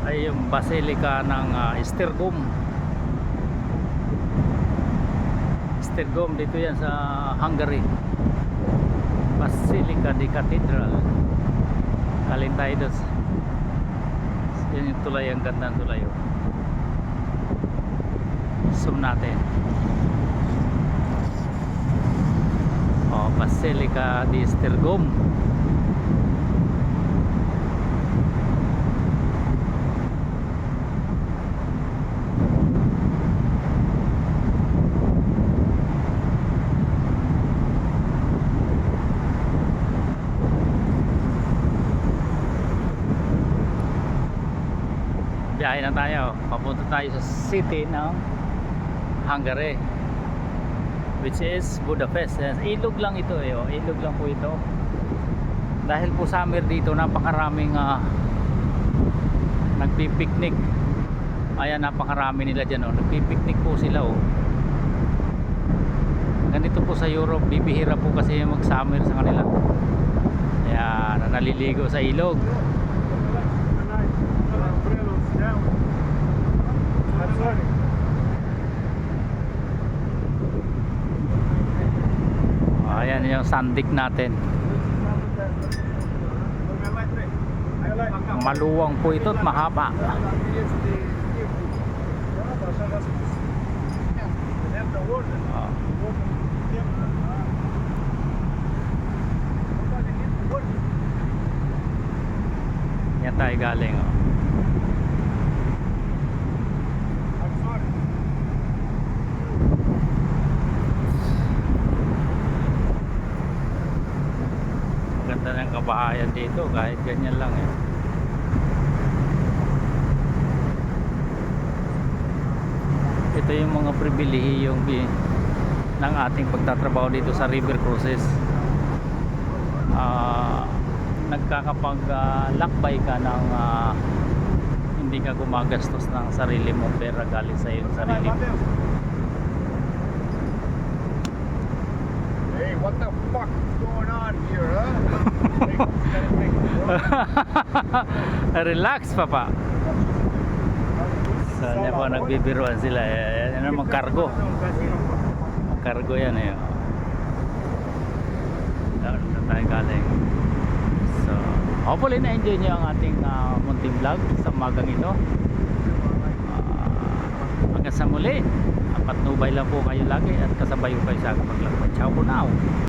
ay yung Basilica ng Esztergom. Esztergom, dito yan sa Hungary. Basilica di Cathedral. Kalin tayo doon. Yan yung tulay, ang ganda ng tulay. Zoom natin. Basilica di Esztergom. Biyahe na tayo, papunta tayo sa city ng Hungary, which is Budapest. Ilog lang ito ilog lang po ito. Dahil po summer dito, napakaraming nagpipiknik. Ayan, napakarami nila dyan nagpipiknik po sila Ganito po sa Europe, bibihira po kasi mag summer sa kanila. Ayan, naliligo sa ilog. Ayan yung sandik natin. Maluwang po ito at mahaba. Yan tayo galing Ganda ng kabahayan dito kahit ganyan lang Ito yung mga pribilehiyong ng ating pagtatrabaho dito sa river cruises. Nagkakapag-lakbay ka ng hindi ka gumagastos ng sarili mong pera galing sa iyong sarili mo. Hey, what the fuck is going on here, Relax, papa. Sana po nagbibiruan sila. Yan ang magkargo. Magkargo yan Doon tayo galing. So, hopefully na-enjoy nyo ang ating munting vlog sa umagang ito. Hanggang sa muli. Patnubay lang po kayo lagi at kasabay ko kayo sa paglakbay. Ciao po now.